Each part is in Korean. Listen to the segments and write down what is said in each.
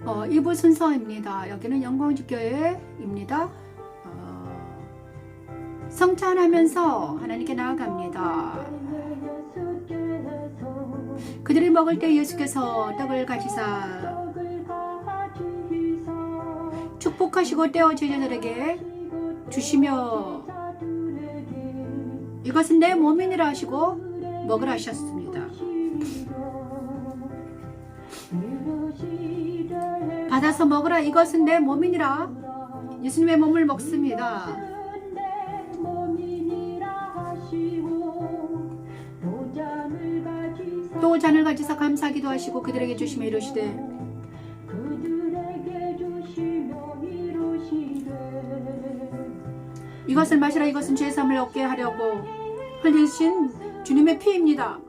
2부 순서입니다. 여기는 영광주교회입니다. 성찬하면서 하나님께 나아갑니다. 그들이 먹을 때 예수께서 떡을 가지사 축복하시고 떼어 제자들에게 주시며 이것은 내 몸이니라 하시고 먹으라 하셨습니다. 받아서 먹으라, 이것은 내 몸이니라. 예수님의 몸을 먹습니다. 또 잔을 가지사 감사하기도 하시고 그들에게 주시며 이르시되 이것을 마시라, 이것은 죄사함을 얻게 하려고 흘리신 주님의 피입니다.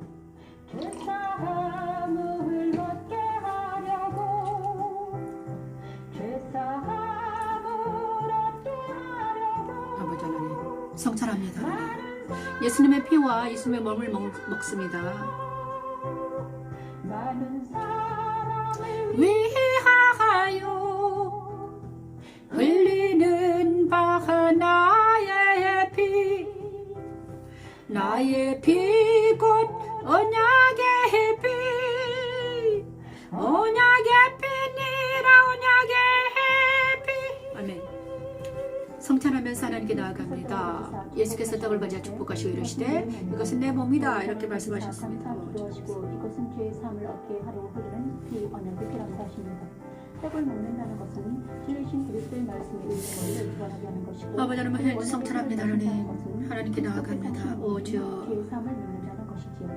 아버지 하나님, 성찬합니다. 하나님. 예수님의 피와 예수님의 몸을 먹습니다. 위하여 흘리는 바 나의 피, 나의 피 곧 언약의 피, 언약의 피니라, 언약의 피. 아멘. 성찬하면서 하나님께 나아갑니다. 예수께서 떡을 가져 축복하시고 이르시되 이것은 내 몸이다, 이렇게 말씀하셨습니다. 이것은 죄의 사함을 얻게 하려고 흐르는 피, 언약의 피라고 하십니다. 떡을 먹는다는 것은 주이신 그리스도의 말씀에 의한 것을 유발하게 하는 것이고, 아버지 하나님, 성찬합니다. 하나님께 나아갑니다. 오 주여, 죄의 사함을 믿는다는 것이지요.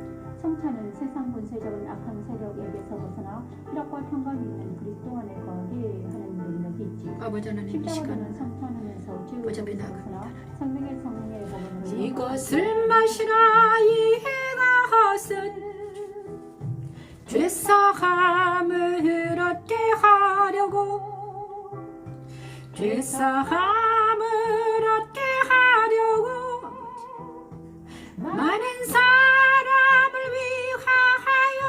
성찬은 세상 권세적인 악한 세력에게서 벗어나 희락과 평강이 있는 그리스도 안에 거하게 하는 능력이 있지요. 아버지 하나님, 이 시간 성찬하면서 죄에서 벗어나 생명의 성령의 복음을 이것을 마시라, 이해가 하선 죄사함을 얻게 하려고, 죄사함을 얻게 하려고 많은 사람을 위하여,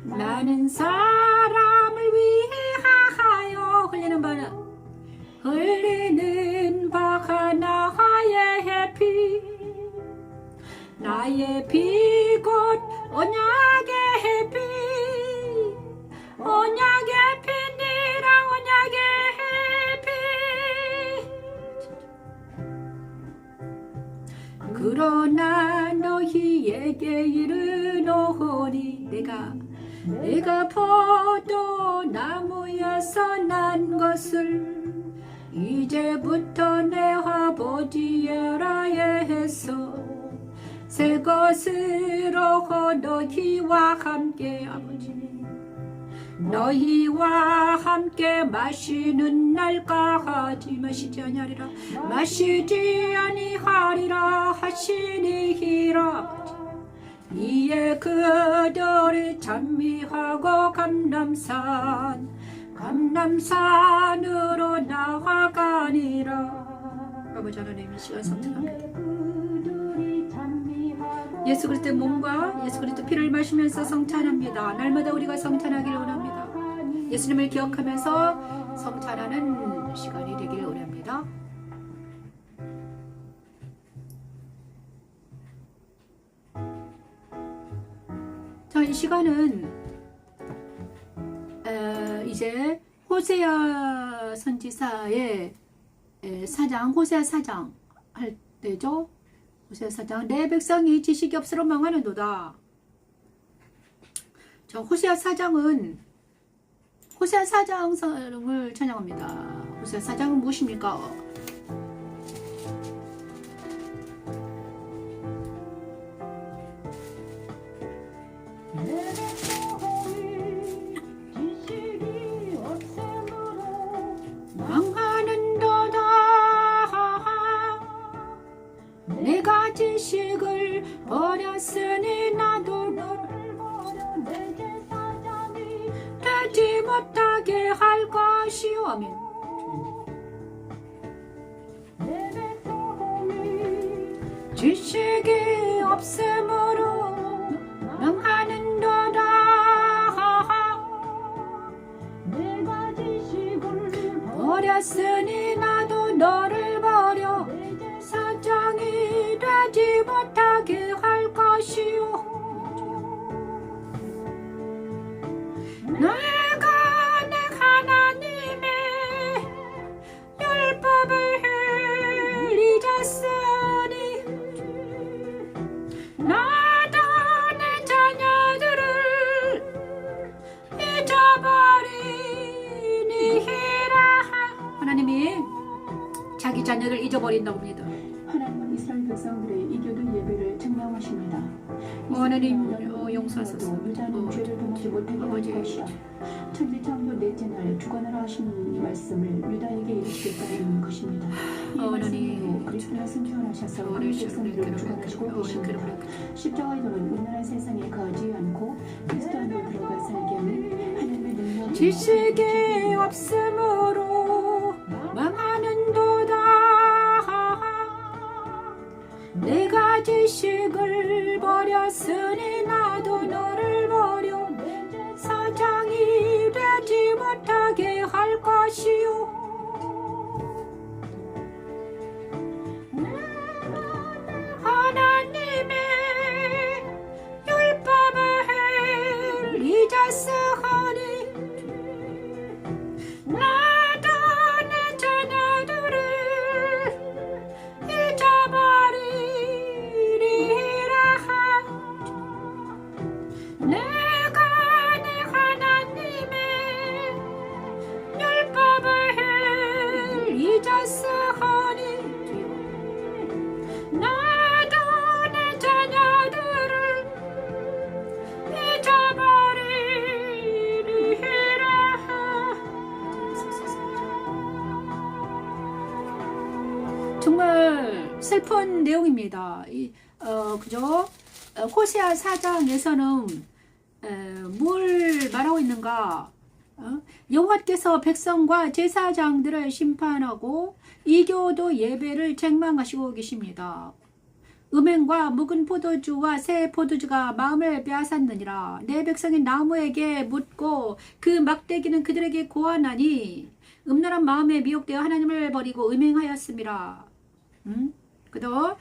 많은 사람을 위하여 흘리는 바가 나의 피, 나의 피 곧 언약의 피, 언약의 피니라, 언약의 피. 그러나 너희에게 이르노니 내가 포도나무에서 난 것을 이제부터 내 아버지에라 해서 새 것으로 너희와 함께, 아버지 너희와 함께 마시는 날까지 마시지 아니하리라 하시니라. 이에 그들이 찬미하고 감람산으로 나아가니라. 아버지 하나님, 이 시간 성찬합니다. 예수 그리스도의 몸과 예수 그리스도의 피를 마시면서 성찬합니다. 날마다 우리가 성찬하기를 원합니다. 예수님을 기억하면서 성찬하는 시간이 되기를 원합니다. 자, 이 시간은 이제 호세아 선지사의 호세아 사장 할 때죠. 호세아 사장, 내 백성이 지식이 없으로 망하는도다. 자, 호세아 사장을 찬양합니다. 호세아 사장은 무엇입니까? 내가 지식을 버렸으니 나도 너를 버려 내 제사장이 되지 못하게 할 것이오. 아멘. 지식이 없으므로 망하는도다. 버렸으니 나도 너를 버려 사장이 되지 못하게 할 것이요 내가 내 하나님의 율법을 잊었으니 나도 내 자녀들을 잊어버리니라. 하나님이 자기 자녀를 잊어버린다고 합니다. 하나님은 이스라엘 백성들의 이교도 예배를 증명하십니다. 하나님 용서하소서. 유다는 죄를 범하지 못하게 할 것이라. 천지창조 넷째 날 주관하라 하신 말씀을 유다에게 이루시겠다는 것입니다. 이 말씀으로 그리스도를 선지원하셔서 그 백성들을 주관하시고 계십니다. 십자가의 도는 온전한 세상에 거하지 않고 그리스도 안에 들어가 살게 하는 하나님의 능력이 지식이 없으므로 망하는도다. 내가 지식을 버렸으니 나도 너를 버려 사장이 되지 못하게 할 것이요 하나님의 율법을 잊었으니 나도 내 자녀들을 잊어버리리라. 내가 내 하나님의 율법을 잊었으니 나도 내 자녀들을 잊어버리리라. 정말 슬픈 내용입니다. 그죠? 호세아 4장에서는 뭘 말하고 있는가? 여호와께서 백성과 제사장들을 심판하고 이교도 예배를 책망하시고 계십니다. 음행과 묵은 포도주와 새 포도주가 마음을 빼앗았느니라. 내 백성이 나무에게 묻고 그 막대기는 그들에게 고하나니 음란한 마음에 미혹되어 하나님을 버리고 음행하였음이라. 그도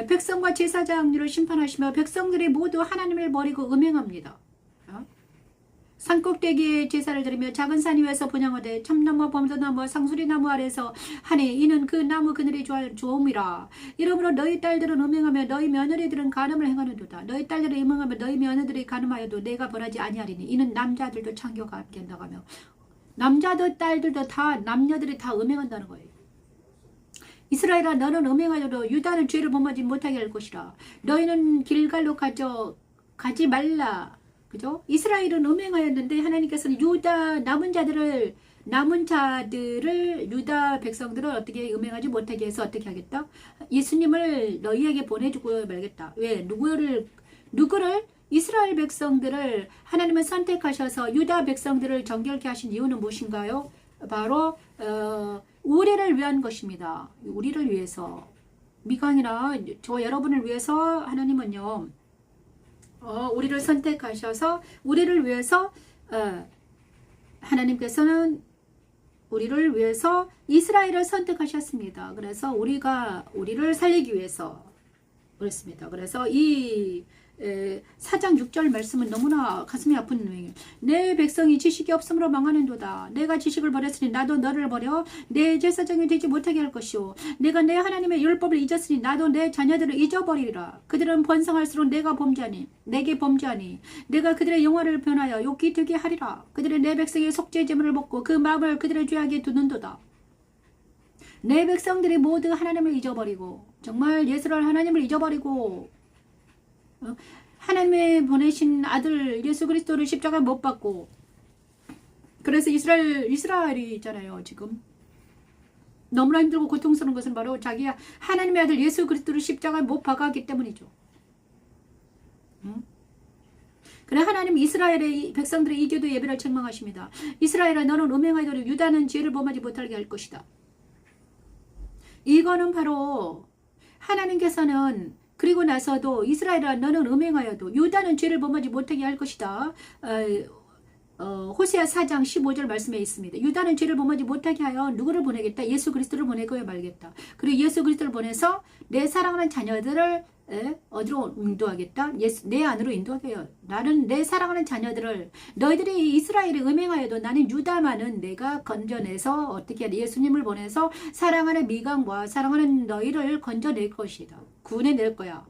백성과 제사장들을 심판하시며 백성들이 모두 하나님을 버리고 음행합니다. 산꼭대기에 제사를 드리며 작은 산 위에서 분향하되 참나무 범도나무 상수리나무 아래서 하니 이는 그 나무 그늘이 좋음이라. 이러므로 너희 딸들은 음행하며 너희 며느리들은 간음을 행하는도다. 너희 딸들이 음행하며 너희 며느리들이 간음하여도 내가 벌하지 아니하리니 이는 남자들도 창교가 함께 한다고 남자들 딸들도 다 남녀들이 다 음행한다는 거예요. 이스라엘아 너는 음행하여도 유다는 죄를 범하지 못하게 할 것이라. 너희는 길갈로 가지 말라. 그죠? 이스라엘은 음행하였는데 하나님께서는 유다 남은 자들을 유다 백성들을 어떻게 음행하지 못하게 해서 어떻게 하겠다? 예수님을 너희에게 보내주고 말겠다. 왜? 누구를 이스라엘 백성들을 하나님은 선택하셔서 유다 백성들을 정결케 하신 이유는 무엇인가요? 바로 우리를 위한 것입니다. 우리를 위해서. 미강이나 저 여러분을 위해서 하나님은요. 우리를 선택하셔서 우리를 위해서 하나님께서는 우리를 위해서 이스라엘을 선택하셨습니다. 그래서 우리를 살리기 위해서 그렇습니다. 그래서 이 4장 6절 말씀은 너무나 가슴이 아픈 내용이에요. 내 백성이 지식이 없으므로 망하는도다. 내가 지식을 버렸으니 나도 너를 버려 내 제사장이 되지 못하게 할 것이오. 내가 내 하나님의 율법을 잊었으니 나도 내 자녀들을 잊어버리리라. 그들은 번성할수록 내게 범죄하니 내가 그들의 영화를 변하여 욕기 되게 하리라. 그들은 내 백성의 속죄 제물을 먹고 그 마음을 그들의 죄악에 두는도다. 내 백성들이 모두 하나님을 잊어버리고 정말 예수를 하나님을 잊어버리고 하나님의 보내신 아들 예수 그리스도를 십자가 못 박고 그래서 이스라엘이 있잖아요. 지금 너무나 힘들고 고통스러운 것은 바로 자기 하나님의 아들 예수 그리스도를 십자가 못 박았기 때문이죠. 그래 하나님 이스라엘의 백성들의 이교도 예배를 책망하십니다. 이스라엘아 너는 음행하여도 유다는 죄를 범하지 못하게 할 것이다. 이거는 바로 하나님께서는 그리고 나서도 이스라엘아 너는 음행하여도 유다는 죄를 범하지 못하게 할 것이다. 호세아 4장 15절 말씀에 있습니다. 유다는 죄를 범하지 못하게 하여 누구를 보내겠다? 예수 그리스도를 보내고야 말겠다. 그리고 예수 그리스도를 보내서 내 사랑하는 자녀들을 어디로 인도하겠다? 내 안으로 인도하게 해요. 나는 내 사랑하는 자녀들을 너희들이 이스라엘에 음행하여도 나는 유다만은 내가 건져내서 어떻게 하냐? 예수님을 보내서 사랑하는 미강과 사랑하는 너희를 건져낼 것이다. 구원해낼 거야.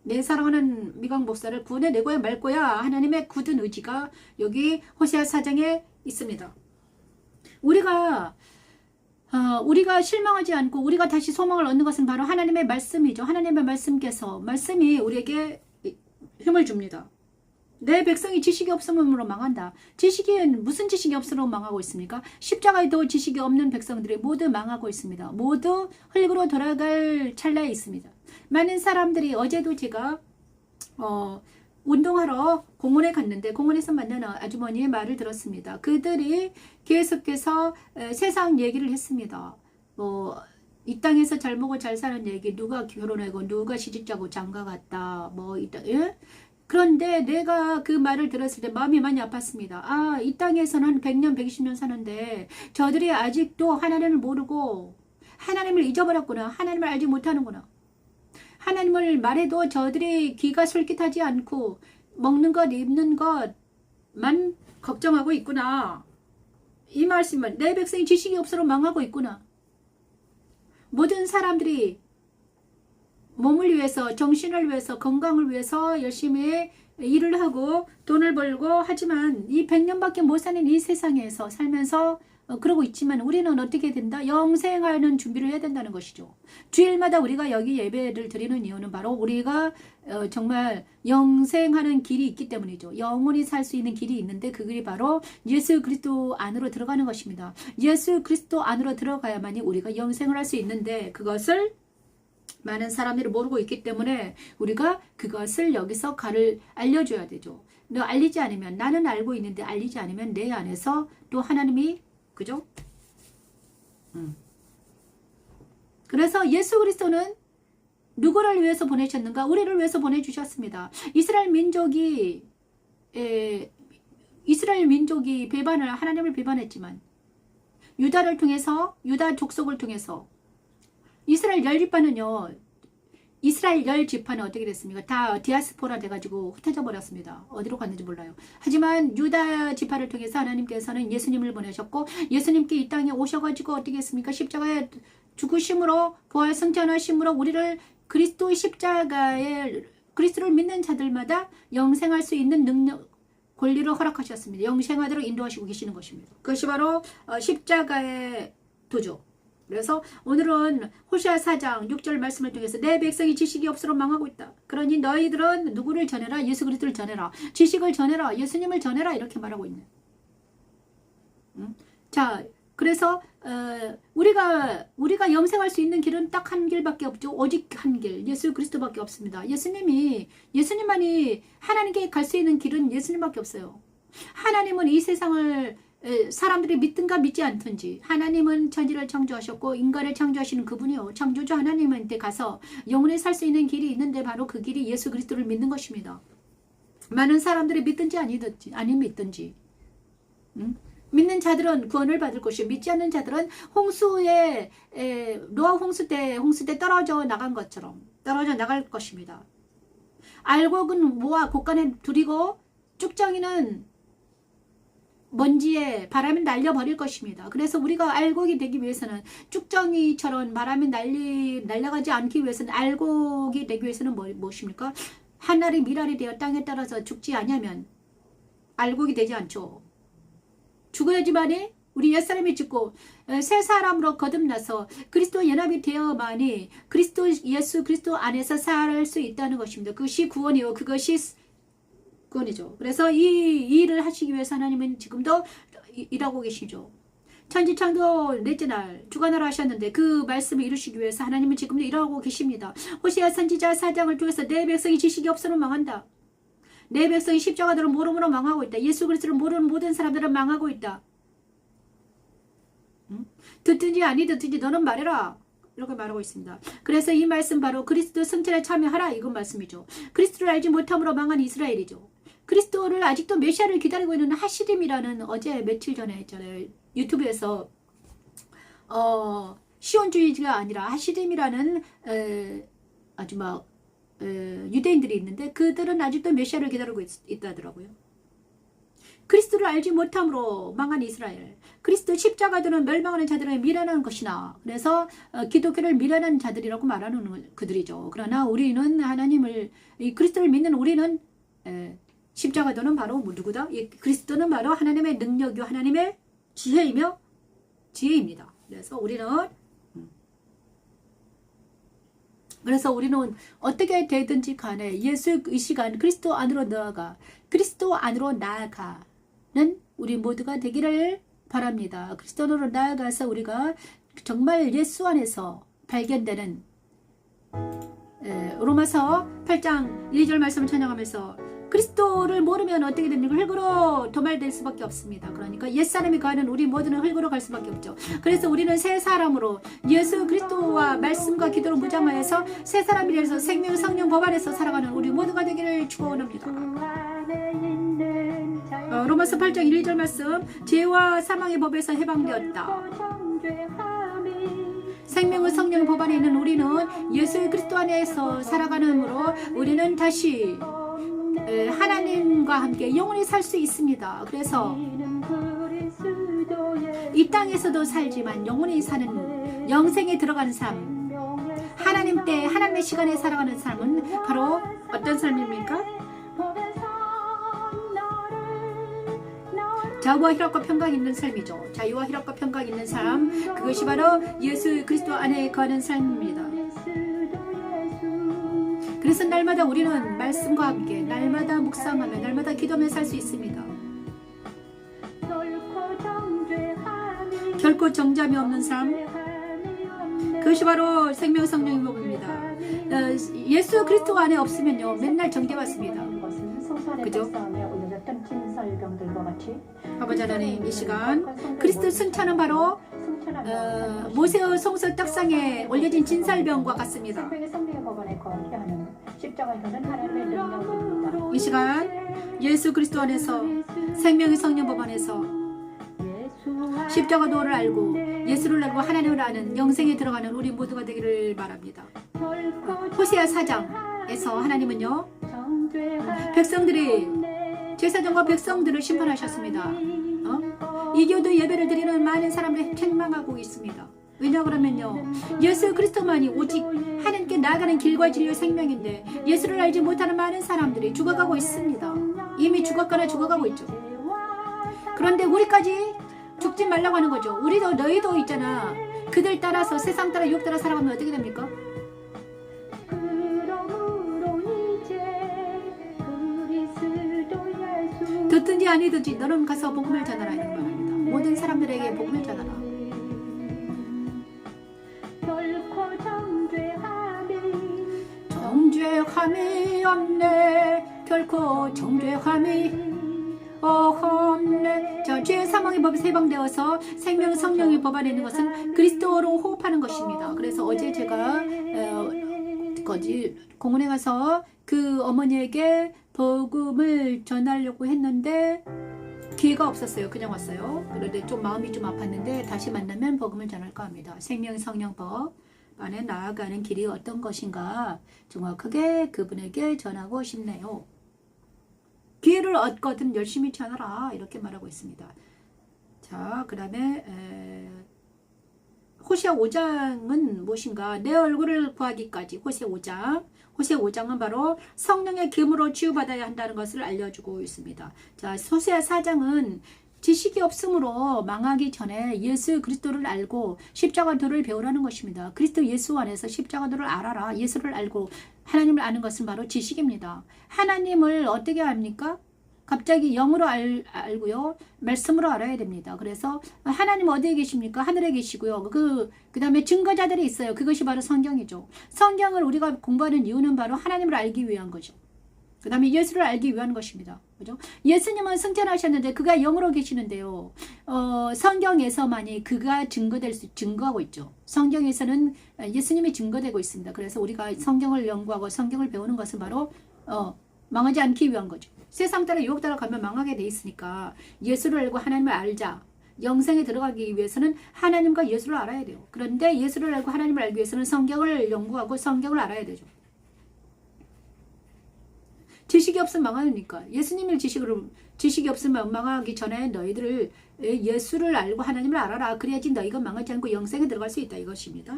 내 사랑하는 미강 목사를 구원해내고야 말 거야. 하나님의 굳은 의지가 여기 호세아 4장에 있습니다. 우리가 실망하지 않고 우리가 다시 소망을 얻는 것은 바로 하나님의 말씀이죠. 하나님의 말씀이 우리에게 힘을 줍니다. 내 백성이 지식이 없음으로 망한다. 무슨 지식이 없음으로 망하고 있습니까? 십자가에도 지식이 없는 백성들이 모두 망하고 있습니다. 모두 흙으로 돌아갈 찰나에 있습니다. 많은 사람들이 어제도 제가 운동하러 공원에 갔는데 공원에서 만난 아주머니의 말을 들었습니다. 그들이 계속해서 세상 얘기를 했습니다. 이 땅에서 잘 먹고 잘 사는 얘기, 누가 결혼하고 누가 시집자고 장가갔다, 예? 그런데 내가 그 말을 들었을 때 마음이 많이 아팠습니다. 이 땅에서는 한 100년, 120년 사는데 저들이 아직도 하나님을 모르고 하나님을 잊어버렸구나. 하나님을 알지 못하는구나. 하나님을 말해도 저들이 귀가 솔깃하지 않고 먹는 것, 입는 것만 걱정하고 있구나. 이 말씀은 내 백성이 지식이 없어서 망하고 있구나. 모든 사람들이 몸을 위해서, 정신을 위해서, 건강을 위해서 열심히 일을 하고 돈을 벌고 하지만 이 100년밖에 못 사는 이 세상에서 살면서 그러고 있지만 우리는 어떻게 된다? 영생하는 준비를 해야 된다는 것이죠. 주일마다 우리가 여기 예배를 드리는 이유는 바로 우리가 정말 영생하는 길이 있기 때문이죠. 영원히 살 수 있는 길이 있는데 그 길이 바로 예수 그리스도 안으로 들어가는 것입니다. 예수 그리스도 안으로 들어가야만이 우리가 영생을 할 수 있는데 그것을 많은 사람들이 모르고 있기 때문에 우리가 그것을 여기서 알려줘야 되죠. 너 알리지 않으면, 나는 알고 있는데 알리지 않으면 내 안에서 또 하나님이, 그죠? 그래서 예수 그리스도는 누구를 위해서 보내셨는가? 우리를 위해서 보내주셨습니다. 이스라엘 민족이 하나님을 배반했지만 유다를 통해서, 유다 족속을 통해서 이스라엘 열 지파는 어떻게 됐습니까? 다 디아스포라 돼가지고 흩어져 버렸습니다. 어디로 갔는지 몰라요. 하지만 유다 지파를 통해서 하나님께서는 예수님을 보내셨고 예수님께 이 땅에 오셔가지고 어떻게 했습니까? 십자가에 죽으심으로 부활 승천하심으로 우리를 그리스도의 십자가에 그리스도를 믿는 자들마다 영생할 수 있는 능력, 권리를 허락하셨습니다. 영생하도록 인도하시고 계시는 것입니다. 그것이 바로 십자가의 도죠. 그래서 오늘은 호세아 4장 6절 말씀을 통해서 내 백성이 지식이 없으로 망하고 있다. 그러니 너희들은 누구를 전해라? 예수 그리스도를 전해라. 지식을 전해라. 예수님을 전해라. 이렇게 말하고 있네. 자, 그래서 우리가 영생할 수 있는 길은 딱 한 길밖에 없죠. 오직 한 길, 예수 그리스도밖에 없습니다. 예수님만이 하나님께 갈 수 있는 길은 예수님밖에 없어요. 하나님은 이 세상을 사람들이 믿든가 믿지 않든지 하나님은 천지를 창조하셨고 인간을 창조하시는 그분이요. 창조주 하나님한테 가서 영원히 살 수 있는 길이 있는데 바로 그 길이 예수 그리스도를 믿는 것입니다. 많은 사람들이 믿든지 아니면 믿든지 믿는 자들은 구원을 받을 것이고 믿지 않는 자들은 노아 홍수 때 떨어져 나간 것처럼 떨어져 나갈 것입니다. 알곡은 모아 곳간에 두리고 쭉정이는 먼지에 바람에 날려버릴 것입니다. 그래서 우리가 알곡이 되기 위해서는 쭉정이처럼 바람에 날려가지 않기 위해서는 알곡이 되기 위해서는 무엇입니까? 하늘이 미랄이 되어 땅에 떨어져 죽지 않으면 알곡이 되지 않죠. 죽어야지만이 우리 옛사람이 죽고 새 사람으로 거듭나서 그리스도 연합이 되어만이 예수 그리스도 안에서 살 수 있다는 것입니다. 그것이 구원이요. 그것이 구원이죠. 그래서 이 일을 하시기 위해서 하나님은 지금도 일하고 계시죠. 천지창조 넷째 날 주관하라 하셨는데 그 말씀을 이루시기 위해서 하나님은 지금도 일하고 계십니다. 호세아 선지자 4장을 통해서 내 백성이 지식이 없어서 망한다. 내 백성이 십자가들을 모름으로 망하고 있다. 예수 그리스도를 모르는 모든 사람들은 망하고 있다. 듣든지 아니 듣든지 너는 말해라. 이렇게 말하고 있습니다. 그래서 이 말씀 바로 그리스도 승천에 참여하라 이건 말씀이죠. 그리스도를 알지 못함으로 망한 이스라엘이죠. 그리스도를 아직도 메시아를 기다리고 있는 하시림이라는 어제 며칠 전에 했잖아요. 유튜브에서 시온주의가 아니라 하시림이라는 아주 막 유대인들이 있는데 그들은 아직도 메시아를 기다리고 있다더라고요. 그리스도를 알지 못함으로 망한 이스라엘. 그리스도 십자가들은 멸망하는 자들을 미련한 것이나 그래서 기독교를 미련한 자들이라고 말하는 그들이죠. 그러나 우리는 하나님을 그리스도를 믿는 우리는 십자가도는 바로 누구다? 이 그리스도는 바로 하나님의 능력이요 하나님의 지혜이며 지혜입니다. 그래서 우리는 어떻게 되든지 간에 예수 이 시간 그리스도 안으로 나아가는 우리 모두가 되기를 바랍니다. 그리스도로 나아가서 우리가 정말 예수 안에서 발견되는 로마서 8장 2절 말씀을 찬양하면서 그리스도를 모르면 어떻게 됩니까? 흙으로 도말될 수밖에 없습니다. 그러니까 옛사람이 가는 우리 모두는 흙으로 갈 수밖에 없죠. 그래서 우리는 새 사람으로 예수 그리스도와 말씀과 기도로 무장하여서 새 사람이 되어서 생명 성령 법 안에서 살아가는 우리 모두가 되기를 축원합니다. 로마서 8장 1, 2절 말씀 죄와 사망의 법에서 해방되었다. 생명의 성령 법 안에 있는 우리는 예수 그리스도 안에서 살아가는으로 우리는 다시 하나님과 함께 영원히 살 수 있습니다. 그래서 이 땅에서도 살지만 영원히 사는 영생에 들어가는 삶, 하나님 때 하나님의 시간에 살아가는 삶은 바로 어떤 삶입니까? 자유와 희락과 평강 있는 삶이죠. 자유와 희락과 평강 있는 삶, 그것이 바로 예수 그리스도 안에 거하는 삶입니다. 그래서 날마다 우리는 말씀과 함께 날마다 묵상하며 날마다 기도하며 살 수 있습니다. 결코 정잠이 없는 삶, 그것이 바로 생명 성령의 법입니다. 예수 그리스도 안에 없으면요 맨날 정죄받습니다. 그죠? 아버지 하나님 이 시간 그리스도 승천은 바로 모세의 성소 떡상에 올려진 진설병과 같습니다. 이 시간 예수 그리스도 안에서 생명의 성령 법 안에서 십자가 도를 알고 예수를 알고 하나님을 아는 영생에 들어가는 우리 모두가 되기를 바랍니다. 호세아 4장에서 하나님은요 백성들이 제사장과 백성들을 심판하셨습니다. 이교도 예배를 드리는 많은 사람들이 책망하고 있습니다. 왜냐 그러면요 예수 그리스도만이 오직 하나님께 나아가는 길과 진리의 생명인데 예수를 알지 못하는 많은 사람들이 죽어가고 있습니다. 이미 죽었거나 죽어가고 있죠. 그런데 우리까지 죽지 말라고 하는 거죠. 우리도 너희도 있잖아. 그들 따라서 세상 따라 육 따라 살아가면 어떻게 됩니까? 듣든지 아니든지 너는 가서 복음을 전하라 이런 말입니다. 모든 사람들에게 복음을 전하라. 정죄함이 없네. 결코 정죄함이 없네. 자, 죄 사망의 법에서 해방되어서 생명 성령의 법 안에 있는 것은 그리스도로 호흡하는 것입니다. 그래서 어제 제가 공원에 가서 그 어머니에게 복음을 전하려고 했는데 기회가 없었어요. 그냥 왔어요. 그런데 좀 마음이 좀 아팠는데 다시 만나면 복음을 전할까 합니다. 생명 성령법 안에 나아가는 길이 어떤 것인가 정확하게 그분에게 전하고 싶네요. 기회를 얻거든 열심히 전하라 이렇게 말하고 있습니다. 자, 그 다음에 호세아 5장은 무엇인가? 내 얼굴을 구하기까지. 호세아 5장. 호세아 5장은 바로 성령의 기름으로 치유받아야 한다는 것을 알려주고 있습니다. 자, 호세아 4장은 지식이 없으므로 망하기 전에 예수 그리스도를 알고 십자가도를 배우라는 것입니다. 그리스도 예수 안에서 십자가도를 알아라. 예수를 알고 하나님을 아는 것은 바로 지식입니다. 하나님을 어떻게 압니까? 갑자기 영으로 알고요. 말씀으로 알아야 됩니다. 그래서 하나님 어디에 계십니까? 하늘에 계시고요. 그 다음에 증거자들이 있어요. 그것이 바로 성경이죠. 성경을 우리가 공부하는 이유는 바로 하나님을 알기 위한 거죠. 그 다음에 예수를 알기 위한 것입니다. 그죠? 예수님은 승천하셨는데 그가 영으로 계시는데요. 성경에서만이 그가 증거하고 있죠. 성경에서는 예수님이 증거되고 있습니다. 그래서 우리가 성경을 연구하고 성경을 배우는 것은 바로 망하지 않기 위한 거죠. 세상 따라 유혹 따라 가면 망하게 돼 있으니까 예수를 알고 하나님을 알자. 영생에 들어가기 위해서는 하나님과 예수를 알아야 돼요. 그런데 예수를 알고 하나님을 알기 위해서는 성경을 연구하고 성경을 알아야 되죠. 지식이 없으면 망하니까. 예수님의 지식이 없으면 망하기 전에 너희들을 예수를 알고 하나님을 알아라. 그래야지 너희가 망하지 않고 영생에 들어갈 수 있다 이것입니다.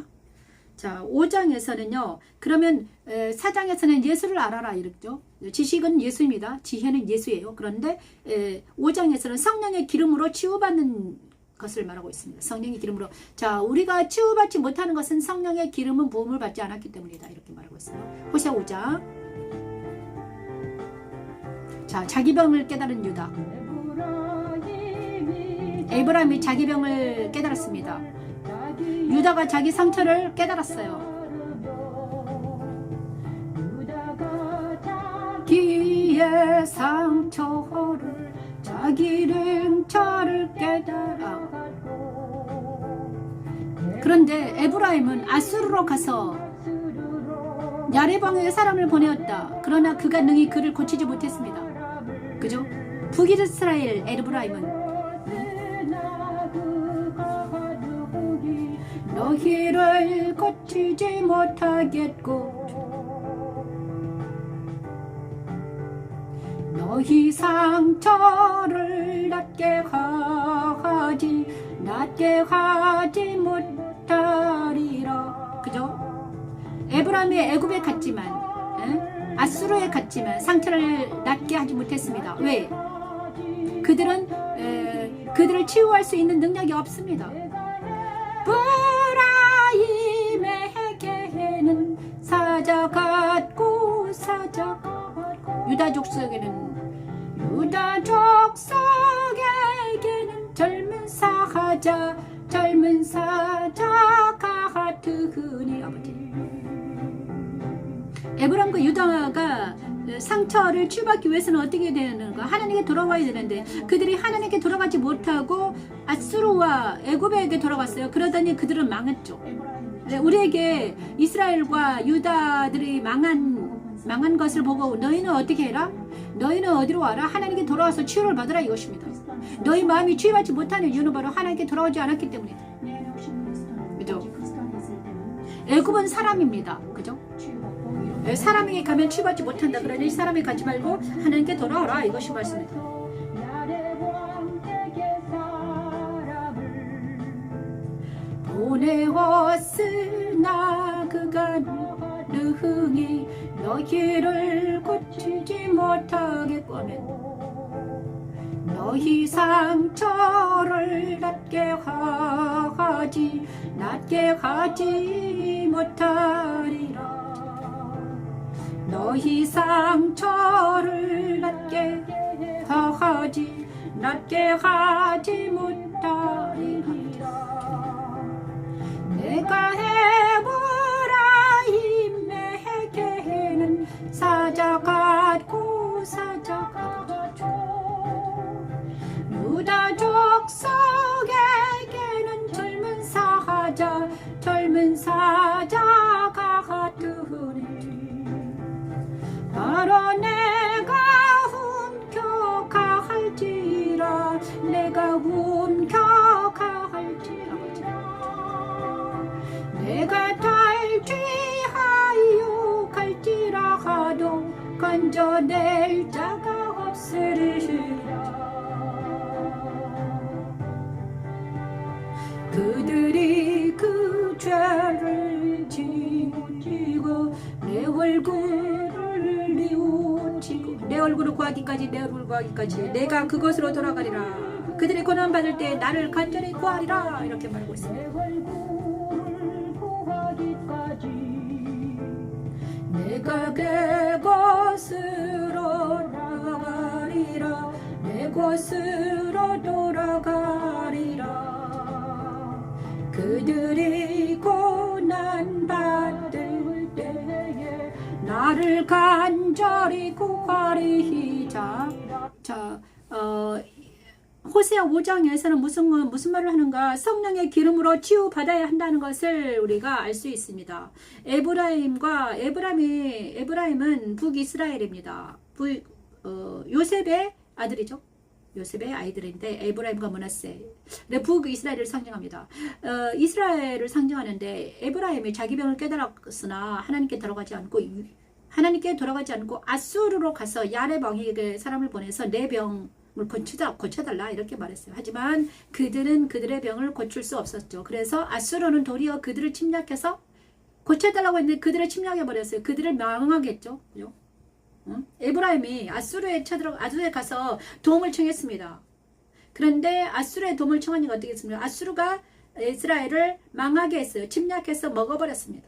자, 5장에서는요. 그러면 4장에서는 예수를 알아라 이랬죠. 지식은 예수입니다. 지혜는 예수예요. 그런데 5장에서는 성령의 기름으로 치유받는 것을 말하고 있습니다. 성령의 기름으로. 자, 우리가 치유받지 못하는 것은 성령의 기름은 부음을 받지 않았기 때문이다. 이렇게 말하고 있어요. 호세아 5장. 자, 자기 병을 깨달은 유다. 에브라임이 자기 병을 깨달았습니다. 유다가 자기 상처를 깨달았어요. 자기의 상처를 자기 랭차를 깨달아. 그런데 에브라임은 아수르로 가서 야레방에 사람을 보내었다. 그러나 그가 능히 그를 고치지 못했습니다. 그죠? 북이스라엘 에브라임은 너희를 고치지 못하겠고 너희 상처를 낫게 하지 못하리라. 그죠? 에브라임이 애굽에 갔지만 아수르에 갔지만 상처를 낫게 하지 못했습니다. 왜? 그들을 치유할 수 있는 능력이 없습니다. 에브라임에게는 사자 같고 유다족 속에게는 젊은 사자 같으니. 아버지, 에브라임과 유다가 상처를 치유받기 위해서는 어떻게 되는가? 하나님께 돌아와야 되는데 그들이 하나님께 돌아가지 못하고 아수르와 애굽에게 돌아갔어요. 그러더니 그들은 망했죠. 우리에게 이스라엘과 유다들이 망한 것을 보고 너희는 어떻게 해라? 너희는 어디로 와라? 하나님께 돌아와서 치유를 받으라 이것입니다. 너희 마음이 치유받지 못하는 이유는 바로 하나님께 돌아오지 않았기 때문이다. 그죠? 애굽은 사람입니다. 그죠? 사람에게 가면 치유받지 못한다. 그러니 사람에게 가지 말고 하나님께 돌아오라 이것이 말씀입니다. 보내었으나 그가 능히 너희를 고치지 못하겠거늘 너희 상처를 낫게 하지 못하리라. 너희 상처를 낫게 하지 못하리라. 내가 에브라임에게는 사자 같고 유다족 속에게는 젊은 사자 같으니 바로 내가 훔켜갈지라. 내가 탈취하여 갈지라 하도 건져낼 자가 없으리라. 그들이 그 죄를 지고 내 얼굴을 뉘우치고 내 얼굴을 구하기까지 내가 그것으로 돌아가리라. 그들이 고난받을 때 나를 간절히 구하리라. 이렇게 말하고 있습니다. 내가 그곳으로 나가리라. 내 곳으로 돌아가리라. 그들이 고난받을 때에 나를 간절히 구하리자. 호세아 5장에서는 무슨 말을 하는가? 성령의 기름으로 치유받아야 한다는 것을 우리가 알 수 있습니다. 에브라임은 북이스라엘입니다. 요셉의 아들이죠. 요셉의 아이들인데 에브라임과 므낫세, 북이스라엘을 상징합니다. 이스라엘을 상징하는데 에브라임이 자기 병을 깨달았으나 하나님께 돌아가지 않고 아수르로 가서 야렙 왕에게 사람을 보내서 내 병을 고쳐달라 이렇게 말했어요. 하지만 그들은 그들의 병을 고칠 수 없었죠. 그래서 아수르는 도리어 그들을 침략해서 고쳐달라고 했는데 그들을 침략해버렸어요. 그들을 망하게 했죠. 그죠? 에브라임이 아수르에 가서 도움을 청했습니다. 그런데 아수르의 도움을 청하니까 어떻게 했습니까? 아수르가 이스라엘을 망하게 했어요. 침략해서 먹어버렸습니다.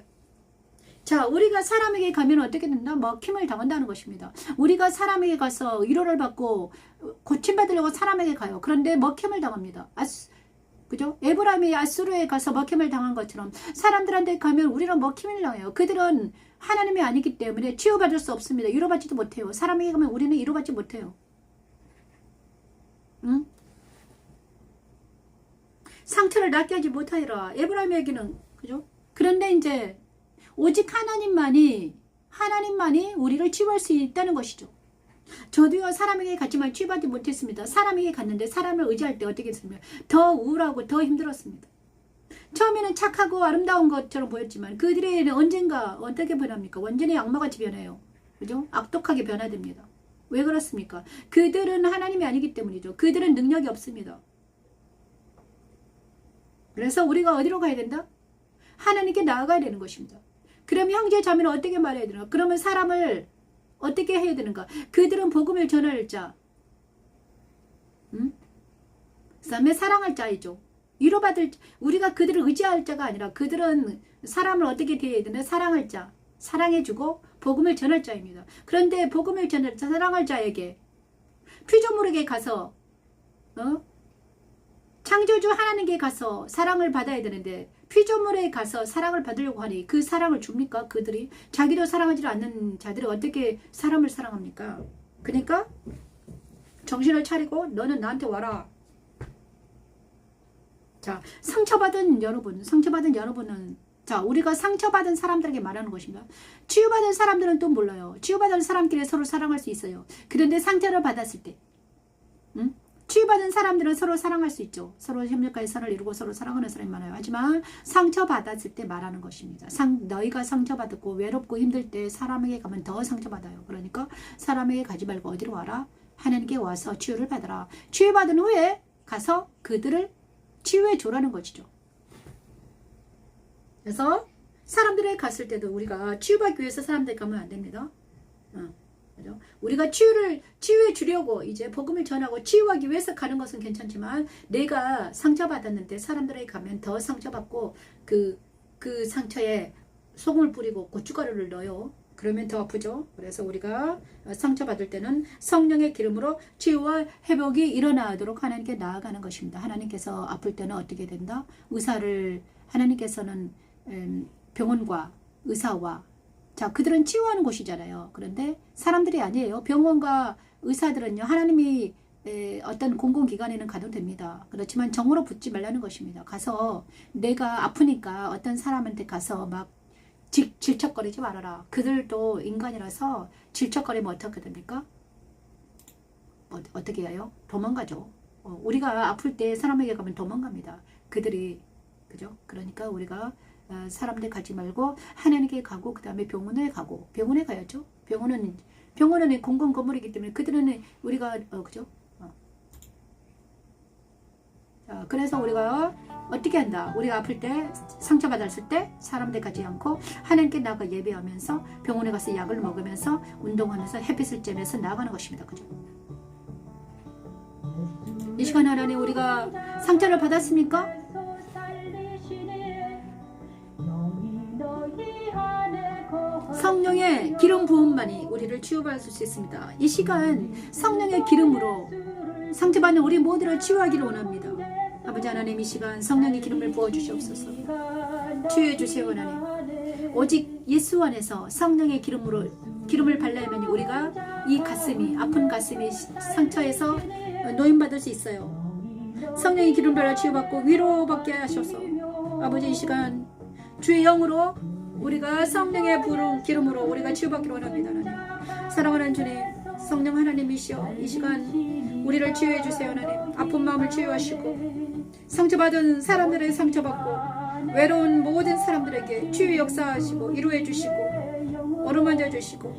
자, 우리가 사람에게 가면 어떻게 된다? 먹힘을 당한다는 것입니다. 우리가 사람에게 가서 위로를 받고 고침받으려고 사람에게 가요. 그런데 먹힘을 당합니다. 그죠? 에브라임이 아수르에 가서 먹힘을 당한 것처럼 사람들한테 가면 우리는 먹힘을 당해요. 그들은 하나님이 아니기 때문에 치유받을 수 없습니다. 위로받지도 못해요. 사람에게 가면 우리는 위로받지 못해요. 응? 상처를 낫게 하지 못하리라. 에브라임에게는, 그죠? 그런데 이제 오직 하나님만이 우리를 치유할 수 있다는 것이죠. 저도요, 사람에게 갔지만 치유받지 못했습니다. 사람에게 갔는데 사람을 의지할 때 어떻게 했습니까? 더 우울하고 더 힘들었습니다. 처음에는 착하고 아름다운 것처럼 보였지만 그들에게는 언젠가 어떻게 변합니까? 완전히 악마같이 변해요. 그죠? 악독하게 변화됩니다. 왜 그렇습니까? 그들은 하나님이 아니기 때문이죠. 그들은 능력이 없습니다. 그래서 우리가 어디로 가야 된다? 하나님께 나아가야 되는 것입니다. 그럼 형제 자매는 어떻게 말해야 되는가? 그러면 사람을 어떻게 해야 되는가? 그들은 복음을 전할 자, 그 다음에 사랑할 자이죠. 위로받을, 우리가 그들을 의지할 자가 아니라 그들은 사람을 어떻게 대해야 되나? 사랑할 자, 사랑해주고 복음을 전할 자입니다. 그런데 복음을 전할 자, 사랑할 자에게 피조물에게 가서 창조주 하나님께 가서 사랑을 받아야 되는데 피조물에 가서 사랑을 받으려고 하니 그 사랑을 줍니까? 그들이 자기도 사랑하지 않는 자들이 어떻게 사람을 사랑합니까? 그러니까 정신을 차리고 너는 나한테 와라. 자, 상처받은 여러분은 자, 우리가 상처받은 사람들에게 말하는 것입니다. 치유받은 사람들은 또 몰라요. 치유받은 사람끼리 서로 사랑할 수 있어요. 그런데 상처를 받았을 때 치유받은 사람들은 서로 사랑할 수 있죠. 서로 협력하여 선을 이루고 서로 사랑하는 사람이 많아요. 하지만 상처받았을 때 말하는 것입니다. 너희가 상처받았고 외롭고 힘들 때 사람에게 가면 더 상처받아요. 그러니까 사람에게 가지 말고 어디로 와라? 하나님께 와서 치유를 받아라. 치유받은 후에 가서 그들을 치유해 줘라는 것이죠. 그래서 사람들에게 갔을 때도 우리가 치유받기 위해서 사람들에게 가면 안 됩니다. 그죠? 우리가 치유해 주려고 이제 복음을 전하고 치유하기 위해서 가는 것은 괜찮지만 내가 상처받았는데 사람들에게 가면 더 상처받고 그 상처에 소금을 뿌리고 고춧가루를 넣어요. 그러면 더 아프죠. 그래서 우리가 상처받을 때는 성령의 기름으로 치유와 회복이 일어나도록 하나님께 나아가는 것입니다. 하나님께서 아플 때는 어떻게 된다? 하나님께서는 병원과 의사와 자, 그들은 치유하는 곳이잖아요. 그런데 사람들이 아니에요. 병원과 의사들은요, 하나님이 어떤 공공기관에는 가도 됩니다. 그렇지만 정으로 붙지 말라는 것입니다. 가서 내가 아프니까 어떤 사람한테 가서 막 질척거리지 말아라. 그들도 인간이라서 질척거리면 어떻게 됩니까? 어떻게 해요? 도망가죠. 우리가 아플 때 사람에게 가면 도망갑니다. 그들이, 그죠? 그러니까 우리가 사람들 가지 말고 하나님께 가고 그 다음에 병원에 가야죠. 병원은 공공 건물이기 때문에 그들은 우리가 그죠? 자, 그래서 우리가 어떻게 한다? 우리가 아플 때 상처받았을 때 사람들 가지 않고 하나님께 나가 예배하면서 병원에 가서 약을 먹으면서 운동하면서 햇빛을 쬐면서 나아가는 것입니다. 그죠? 이 시간 하나님 우리가 상처를 받았습니까? 성령의 기름 부음만이 우리를 치유할 수 있습니다. 이 시간 성령의 기름으로 상처받는 우리 모두를 치유하기를 원합니다. 아버지 하나님 이 시간 성령의 기름을 부어주시옵소서. 치유해 주세요 하나님. 오직 예수 안에서 성령의 기름을 발라야만 우리가 이 가슴이 아픈 가슴이 상처에서 노임받을 수 있어요. 성령의 기름 발라 치유받고 위로받게 하셔서 아버지 이 시간 주의 영으로 우리가 성령의 기름으로 우리가 치유받기를 원합니다. 하나님. 사랑하는 주님 성령 하나님이시여 이 시간 우리를 치유해 주세요. 하나님 아픈 마음을 치유하시고 상처받은 사람들에게 상처받고 외로운 모든 사람들에게 치유 역사하시고 위로해 주시고 어루만져 주시고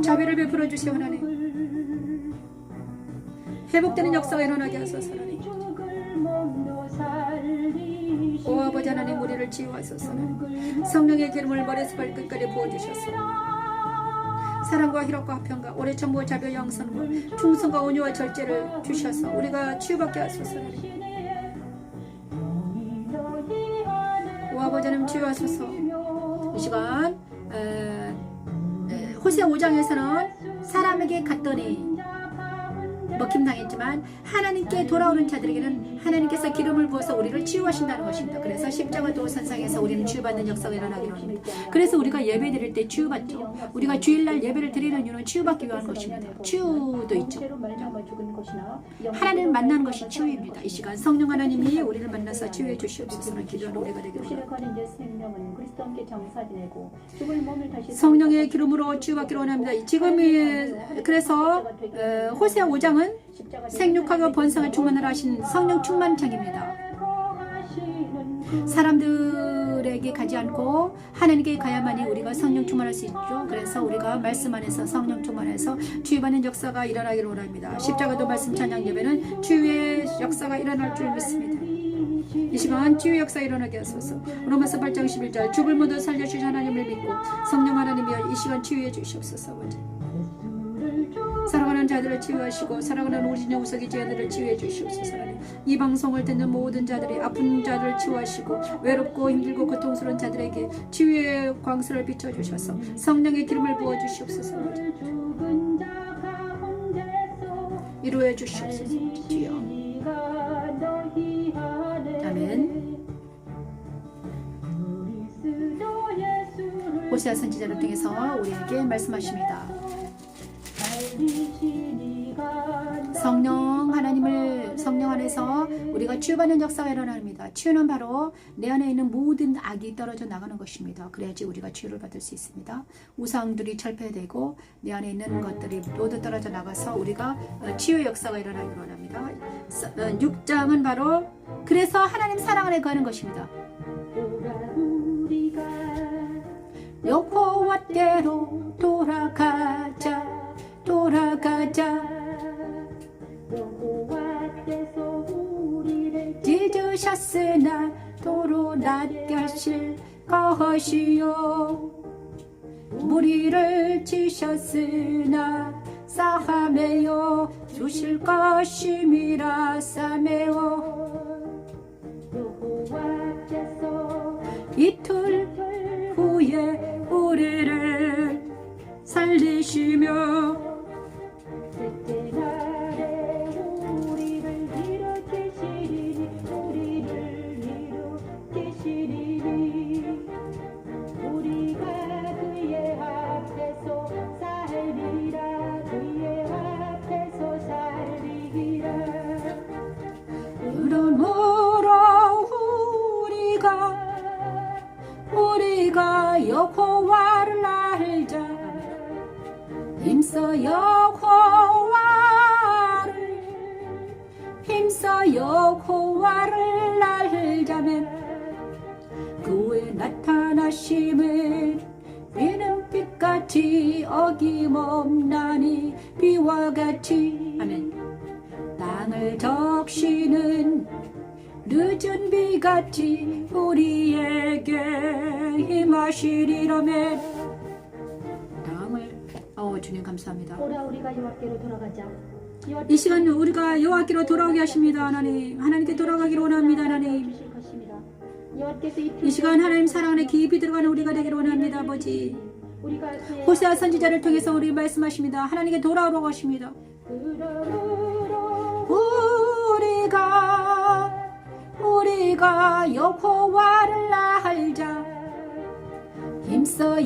자비를 베풀어 주세요. 하나님 회복되는 역사가 일어나게 하소서. 하나님 오 아버지 하나님 우리를 치유하소서. 하나님 성령의 기름을 머리에서 발끝까지 부어주셔서 사랑과 희락과 화평과 오래 참고 자비 양선과 충성과 온유와 절제를 주셔서 우리가 치유받게 하소서. 하나님 오 아버지 하나님 치유하소서. 이 시간 호세 5장에서는 사람에게 갔더니 먹힘당했지만 하나님께 돌아오는 자들에게는 하나님께서 기름을 부어서 우리를 치유하신다는 것입니다. 그래서 십자가 도산상에서 우리는 치유받는 역사가 일어나기로 합니다. 그래서 우리가 예배 드릴 때 치유받죠. 우리가 주일날 예배를 드리는 이유는 치유받기 위한 것입니다. 치유도 있죠. 하나님을 만나는 것이 치유입니다. 이 시간 성령 하나님이 우리를 만나서 치유해 주시옵소서는 기도하는 우리가 되기를 원합니다. 성령의 기름으로 치유받기로 원합니다. 지금 그래서 호세아 5장은 생육하고 번성을 충만을 하신 성령 충만장입니다. 사람들에게 가지 않고 하나님께 가야만이 우리가 성령 충만할 수 있죠. 그래서 우리가 말씀 안에서 성령 충만해서 치유받는 역사가 일어나기를 원합니다. 십자가도 말씀 찬양 예배는 치유의 역사가 일어날 줄 믿습니다. 이 시간 치유 역사 일어나게 하소서. 로마서 8장 11절 죽을 모두 살려주신 하나님을 믿고 성령 하나님이여 이 시간 치유해 주시옵소서. 사랑하는 자들을 치유하시고 사랑하는 우리 영석의 죄들을 치유해 주시옵소서. 이 방송을 듣는 모든 자들이 아픈 자들을 치유하시고 외롭고 힘들고 고통스러운 자들에게 치유의 광선을 비춰주셔서 성령의 기름을 부어주시옵소서. 이루어 주시옵소서. 주여 아멘. 호세아 선지자를 통해서 우리에게 말씀하십니다. 성령 안에서 우리가 치유받는 역사가 일어납니다. 치유는 바로 내 안에 있는 모든 악이 떨어져 나가는 것입니다. 그래야지 우리가 치유를 받을 수 있습니다. 우상들이 철폐되고 내 안에 있는 것들이 모두 떨어져 나가서 우리가 치유 역사가 일어나기로 합니다. 6장은 바로 그래서 하나님 사랑 안에 거하는 것입니다. 여호와께로 돌아가자 여호와께서 우리를 찢으셨으나 도로 낫게 하실 것이요 무리를 치셨으나 사함에요 주실 것임이라 사매요 여호와께서 이틀 후에 우리를 살리시며 셋째 날에 우리를 일으키시리니 우리가 그의 앞에서 살리라 그러므로 우리가 여호와를 알자 힘써 여호와를 알자면 그의 나타나심은 비는 빛같이 어김없나니 비와 같이 아멘. 땅을 적시는 늦은 비같이 우리에게 임하시리라면 땅을 주님 감사합니다. 오라 우리가 여호와께로 돌아가자. 이 시간 우리가 여호와께로 돌아오게 하십니다. 하나님께 돌아가기를 원합니다. 하나님 이 시간 하나님 사랑 안에 깊이 들어가는 우리가 되기를 원합니다. 아버지 호세아 선지자를 통해서 우리 말씀하십니다. 하나님께 돌아오라고 하십니다. 우리가 여호와를 알자 힘써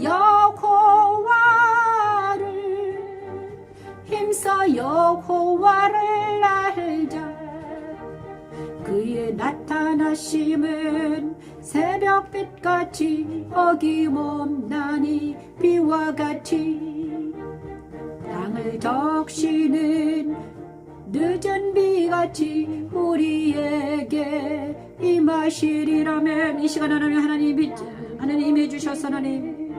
여호와를 알자 그의 나타나심은 새벽빛같이 어김없나니 비와 같이 적시는 늦은 비같이 우리에게 임하시리라면 이 시간 하나님 임해 주셔서 하나님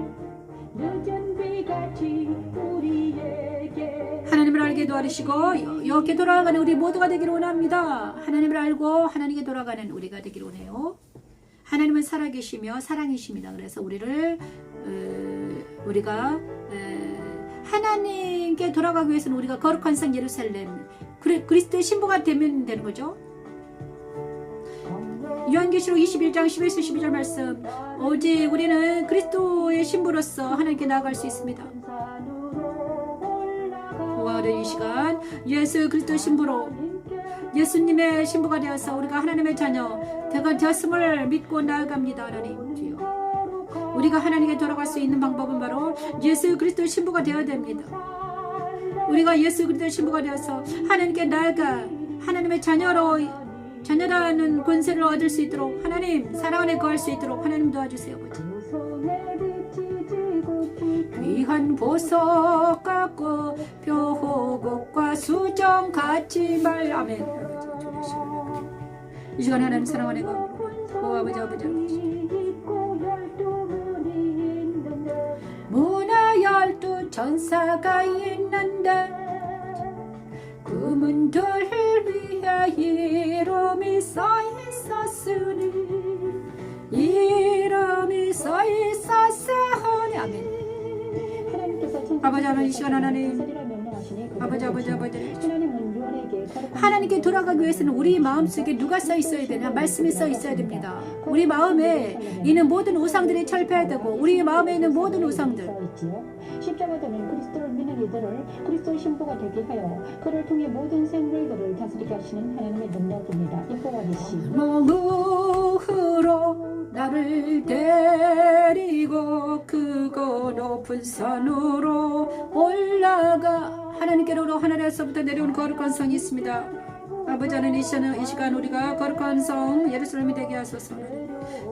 늦은 비같이 우리에게 하나님을 알게 도와주시고 이렇게 돌아가는 우리 모두가 되기를 원합니다. 하나님을 알고 하나님께 돌아가는 우리가 되기를 원해요. 하나님은 살아계시며 사랑이십니다. 그래서 우리가 하나님께 돌아가기 위해서는 우리가 거룩한 성 예루살렘 그리스도의 신부가 되면 되는 거죠. 요한계시록 21장 11절 12절 말씀 오직 우리는 그리스도의 신부로서 하나님께 나아갈 수 있습니다. 오늘은 이 시간 예수 그리스도 신부로 예수님의 신부가 되어서 우리가 하나님의 자녀 되었음을 믿고 나아갑니다. 하나님 주여 우리가 하나님께 돌아갈 수 있는 방법은 바로 예수 그리스도 신부가 되어야 됩니다. 우리가 예수 그리스도 신부가 되어서 하나님께 나아가 하나님의 자녀라는 권세를 얻을 수 있도록 하나님 사랑 안에 거할 수 있도록 하나님 도와주세요. 귀한 보석 같고 표호곡과 수정 같이 말 아멘. 이 시간 하나님 사랑 안에 거하고 아버지 문에 12 전사가 있는데 그 문들 위에 이름이 써있었으니 아멘. 아버지 하나님 이 시간 아버지 하나님께 돌아가기 위해서는 우리 마음속에 누가 써 있어야 되나? 말씀이 써 있어야 됩니다. 우리 마음에 있는 모든 우상들이 철폐해야 되고 우리 마음에 있는 모든 우상들 십자가되는 그리스도를 믿는 이들을 그리스도의 신부가 되게 하여 그를 통해 모든 생물들을 다스리게 하시는 하나님의 능력입니다. 여호와 계시 멍으로 나를 데리고 크고 높은 산으로 올라가 하나님께로 하늘에서부터 내려온 거룩한 성이 있습니다. 아버지 하나님 이 시간 우리가 거룩한 성 예루살렘이 되게 하소서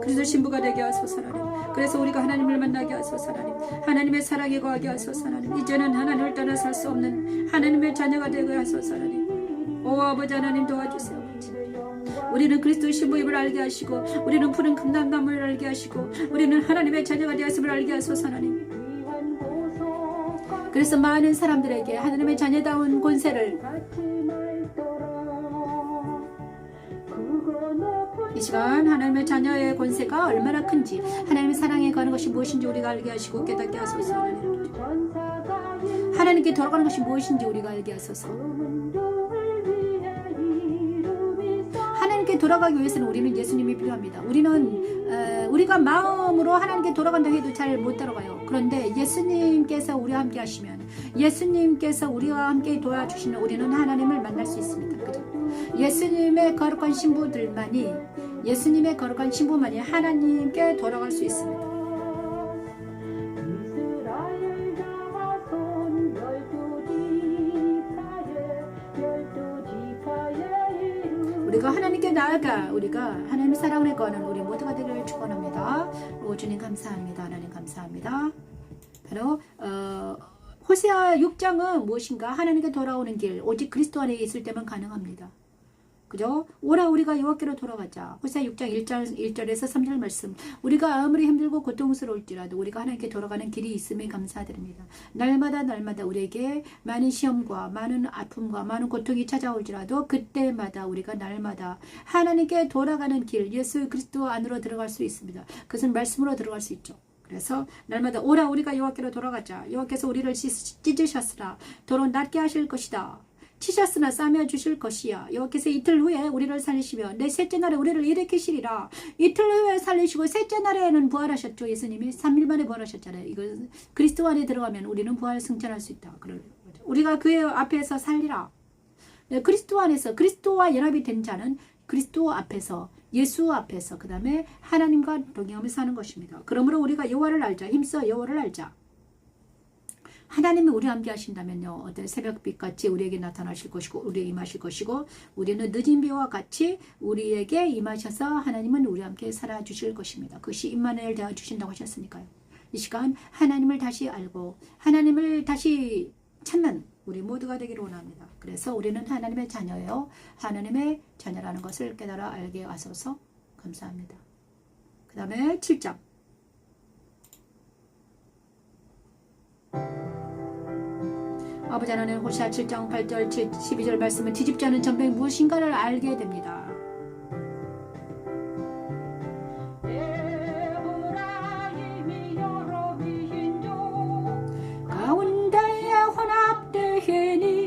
그리스도 신부가 되게 하소서 하나님. 그래서 우리가 하나님을 만나게 하소서 하나님. 하나님의 사랑에 거하게 하소서 하나님. 이제는 하나님을 떠나 살 수 없는 하나님의 자녀가 되게 하소서 하나님. 오 아버지 하나님 도와주세요. 우리는 그리스도 신부임을 알게 하시고 우리는 푸른 금남나무를 알게 하시고 우리는 하나님의 자녀가 되었음을 알게 하소서 하나님. 그래서 많은 사람들에게 하나님의 자녀다운 권세를 이 시간 하나님의 자녀의 권세가 얼마나 큰지 하나님의 사랑에 거하는 것이 무엇인지 우리가 알게 하시고 깨닫게 하소서 하나님. 하나님께 돌아가는 것이 무엇인지 우리가 알게 하소서. 하나님께 돌아가기 위해서는 우리는 예수님이 필요합니다. 우리가 마음으로 하나님께 돌아간다 해도 잘 못 따라가요. 그런데 예수님께서 우리와 함께 하시면 예수님께서 우리와 함께 도와주시면 우리는 하나님을 만날 수 있습니다. 그죠? 예수님의 거룩한 신부만이 하나님께 돌아갈 수 있습니다. 우리가 하나님께 나아가 우리가 하나님의 사랑을 거하는 우리 모두가 되기를 축원합니다. 주님 감사합니다. 하나님 감사합니다. 바로 호세아 6장은 무엇인가? 하나님께 돌아오는 길 오직 그리스도 안에 있을 때만 가능합니다. 그죠? 오라 우리가 여호와께로 돌아가자. 호세아 6장 1절에서 3절 말씀. 우리가 아무리 힘들고 고통스러울지라도 우리가 하나님께 돌아가는 길이 있음에 감사드립니다. 날마다 우리에게 많은 시험과 많은 아픔과 많은 고통이 찾아올지라도 그때마다 우리가 날마다 하나님께 돌아가는 길 예수 그리스도 안으로 들어갈 수 있습니다. 그것은 말씀으로 들어갈 수 있죠. 그래서 날마다 오라 우리가 여호와께로 돌아가자. 여호와께서 우리를 찢으셨으나 도로 낫게 하실 것이다. 치셨으나 싸매 주실 것이야. 여호와께서 이틀 후에 우리를 살리시며 내 셋째 날에 우리를 일으키시리라. 이틀 후에 살리시고 셋째 날에는 부활하셨죠. 예수님이 3일 만에 부활하셨잖아요. 이거 그리스도 안에 들어가면 우리는 부활 승천할 수 있다. 우리가 그의 앞에서 살리라. 그리스도 안에서 그리스도와 연합이 된 자는 그리스도 앞에서 예수 앞에서 그 다음에 하나님과 동행하며 사는 것입니다. 그러므로 우리가 여호와를 알자. 힘써 여호와를 알자. 하나님이 우리와 함께 하신다면요. 어떤 새벽빛같이 우리에게 나타나실 것이고 우리에게 임하실 것이고 우리는 늦은 비와 같이 우리에게 임하셔서 하나님은 우리와 함께 살아주실 것입니다. 그것이 임마누엘 되어주신다고 하셨으니까요. 이 시간 하나님을 다시 알고 하나님을 다시 찾는 우리 모두가 되기를 원합니다. 그래서 우리는 하나님의 자녀예요. 하나님의 자녀라는 것을 깨달아 알게 하소서. 감사합니다. 그 다음에 7장. 아버지 하나님, 호시아 7장 8절 12절 말씀은 뒤집지 않은 전병이 무엇인가를 알게 됩니다. 가운데에 혼합되니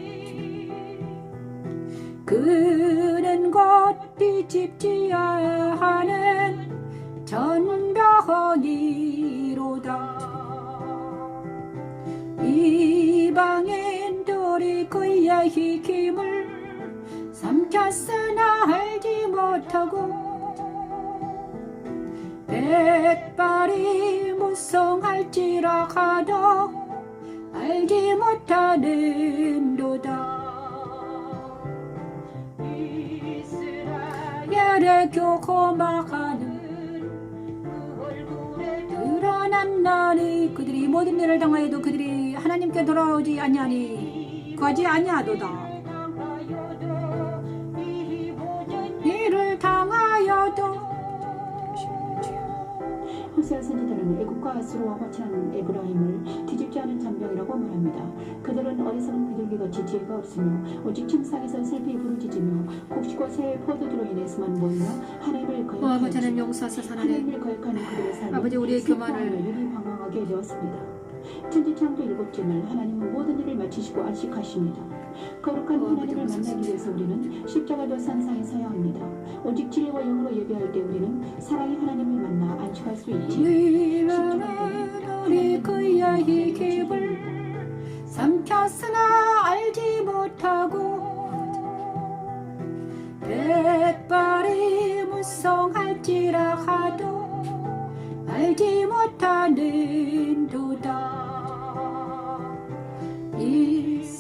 그는 곧 뒤집지야 하는 전병이로다. 이방인들이 그의 힘을 삼켰으나 알지 못하고 백발이 무성할지라 하도 알지 못하는도다. 이스라엘의 교호마하는 드러났나니 그들이 모든 일을 당하여도 그들이 하나님께 돌아오지 아니하니 그하지 아니하도다. 일을 당하여도 호세아 선지자는 애국과 아수르와 화친한 에브라임을 뒤집지 않은 잔병이라고 말합니다. 그들은 어리석은 비둘기같이 지혜가 없으며 오직 침상에서 슬피 부르짖으며 곡식과 새 포도주로 인해서만 모이며 하나님을 아버지 하나님 거역하였지. 용서하사 하나님을 사랑해. 거역하는 그들의 삶이 아버지 우리의 교만을 유리 방황하게 되었습니다. 천지창조 7주를 하나님은 모든 일을 마치시고 안식하십니다. 거룩한 하나님을 만나기 위해서 우리는 십자가도 산상에 서야 합니다. 오직 진리와 영으로 예배할 때 우리는 사랑의 하나님을 만나 안식할 수 있지. 우리 그의 힘을 삼켰으나 알지 못하고 백발이 무성할지라 하도 알지 못하는도다.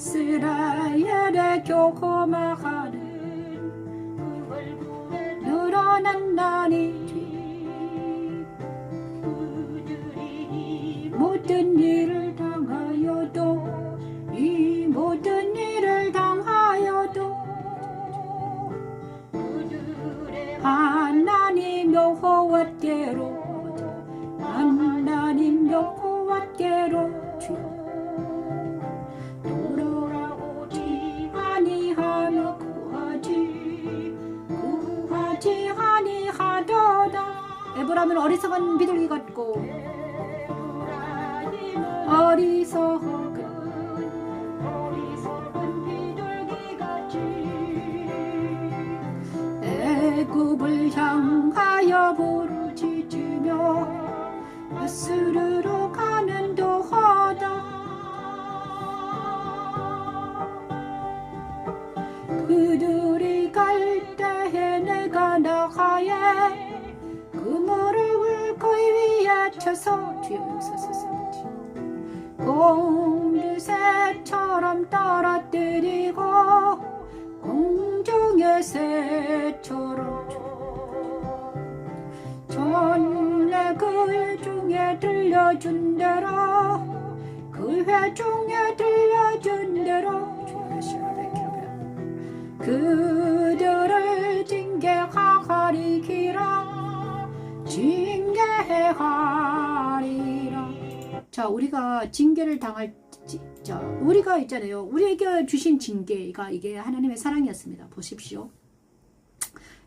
이스라엘의 교호마하는 늘어난다니 모든 일을 당하여도 이 모든 일을 당하여도 하나님 여호와께로 하나님 여호와께로 돌아오지 아니하며 구하지 아니하도다. 에브라임은 어리석은 비둘기 같고 어리석은 비둘기같이 애굽을 향하여 부르짖으며 아수르로 가는 도하다. 그들이 갈 때에 내가 나가에 그물을 거기 위에 쳐서 뒤에 서서서지 공주새처럼 떨어뜨리고 공중의 새처럼 전에 그 중에 들려준 대로 그 회 중에 들려준 대로 그들을 징계하리라 징계하리라. 자, 우리가 징계를 당할 자, 우리가 있잖아요. 우리에게 주신 징계가 이게 하나님의 사랑이었습니다. 보십시오.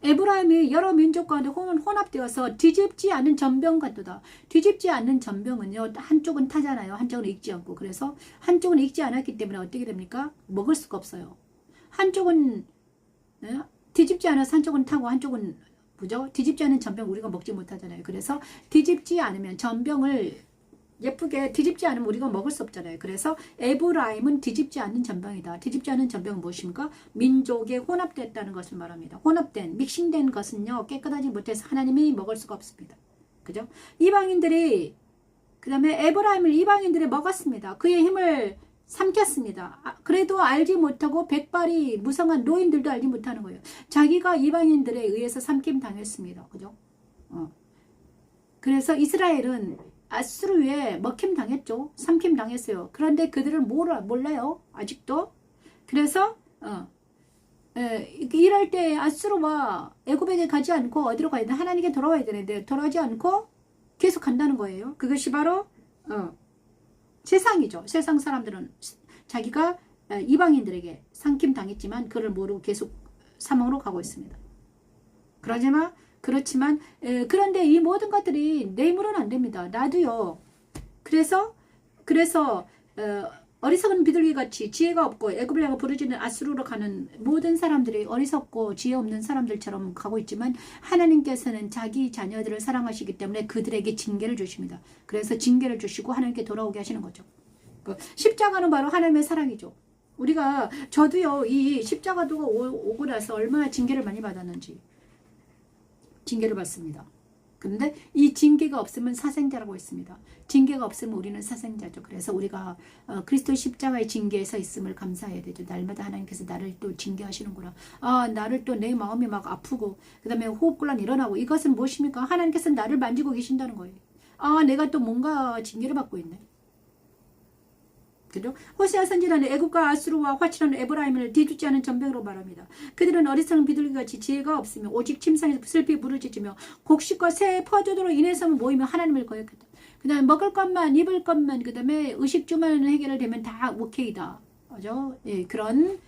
에브라임이 여러 민족 가운데 혼합되어서 뒤집지 않는 전병 같도다. 뒤집지 않는 전병은요, 한쪽은 타잖아요. 한쪽은 익지 않고. 그래서 한쪽은 익지 않았기 때문에 어떻게 됩니까? 먹을 수가 없어요. 한쪽은 뒤집지 않아서 한쪽은 타고 한쪽은 뭐죠? 뒤집지 않은 전병 우리가 먹지 못하잖아요. 그래서 뒤집지 않으면 전병을 예쁘게 뒤집지 않으면 우리가 먹을 수 없잖아요. 그래서 에브라임은 뒤집지 않는 전병이다. 뒤집지 않은 전병은 무엇입니까? 민족에 혼합됐다는 것을 말합니다. 혼합된, 믹싱된 것은요, 깨끗하지 못해서 하나님이 먹을 수가 없습니다. 그죠? 이방인들이, 그 다음에 에브라임을 이방인들이 먹었습니다. 그의 힘을 삼켰습니다. 그래도 알지 못하고 백발이 무성한 노인들도 알지 못하는 거예요. 자기가 이방인들에 의해서 삼킴 당했습니다. 그죠? 그래서 이스라엘은 아수르에 먹힘 당했죠. 삼킴 당했어요. 그런데 그들은 몰라요. 아직도. 그래서 이럴 때 아수르와 애굽에게 가지 않고 어디로 가야 되나? 하나님께 돌아와야 되는데 돌아오지 않고 계속 간다는 거예요. 그것이 바로 세상이죠. 세상 사람들은 자기가 이방인들에게 삼킴 당했지만 그를 모르고 계속 사망으로 가고 있습니다. 그렇지만 그런데 이 모든 것들이 내 힘으로는 안 됩니다. 나도요. 그래서 어리석은 비둘기같이 지혜가 없고 애굽을 향해 부르짖는 아수르로 가는 모든 사람들이 어리석고 지혜 없는 사람들처럼 가고 있지만 하나님께서는 자기 자녀들을 사랑하시기 때문에 그들에게 징계를 주십니다. 그래서 징계를 주시고 하나님께 돌아오게 하시는 거죠. 십자가는 바로 하나님의 사랑이죠. 저도요, 이 십자가도가 오고 나서 얼마나 징계를 많이 받았는지 징계를 받습니다. 그런데 이 징계가 없으면 사생자라고 했습니다. 징계가 없으면 우리는 사생자죠. 그래서 우리가 그리스도 십자가의 징계에 서 있음을 감사해야 되죠. 날마다 하나님께서 나를 또 징계하시는구나. 나를 또 내 마음이 막 아프고 그 다음에 호흡곤란 일어나고 이것은 무엇입니까? 하나님께서 나를 만지고 계신다는 거예요. 내가 또 뭔가 징계를 받고 있네. 그죠? 호세아 선지자는 애굽과 아수르와 화칠하는 에브라임을 뒤쫓지 않은 전병으로 말합니다. 그들은 어리석은 비둘기같이 지혜가 없으며 오직 침상에서 슬피 부르짖으며 곡식과 새 포도주로 인해서 모이며 하나님을 거역했다. 그 다음에 먹을 것만 입을 것만 그 다음에 의식주만 해결되면 다 오케이다. 그죠? 그런